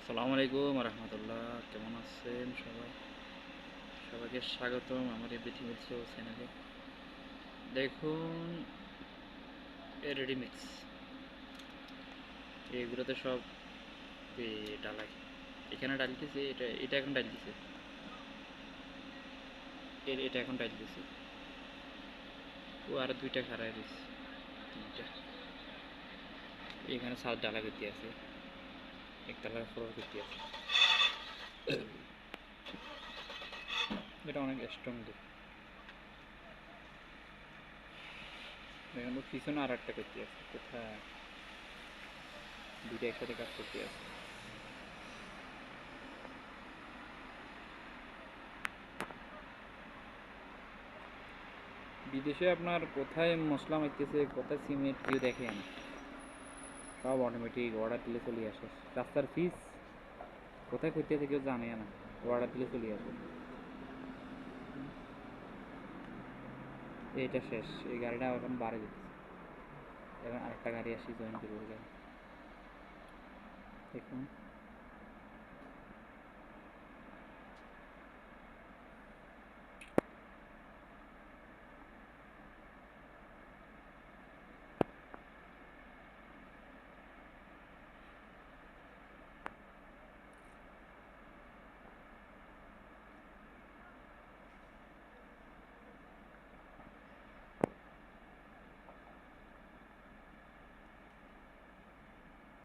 আসসালামু আলাইকুম রহমতুল্লাহ, কেমন আছেন সবাই? সবাইকে স্বাগতম আমার এই পৃথিবীর চ্যানেলে। দেখুন, এই রেডিমিক্স এগুলোতে সব ডালাই, এখানে ডালতেছে, এটা এটা এখন ডালতেছে, এটা এখন ডালতেছে। ও আর দুইটা খারাই দিচ্ছে, তিনটা। এখানে সাত ডালা করতে আছে, একতলার ফ্লোর করতে আছে। এটা অনেক স্ট্রং দিক। এখানে পিছনে আর একটা করতে আছে, কোথায় দুইটা একসাথে কাজ করতে আছে। বিদেশে আপনার কোথায় মশলা মারতেছে, কোথায় সিমেন্ট কেউ দেখে না, সব অটোমেটিক অর্ডার দিলে চলে আসে। রাস্তার ফিস কোথায় করতেছে কেউ জানে না, অর্ডার দিলে চলে আসে। এইটা শেষ, এই গাড়িটা এখন বাড়ে যেতেছে, এখন আরেকটা গাড়ি আসি জয়েন করবো গাড়ি। দেখুন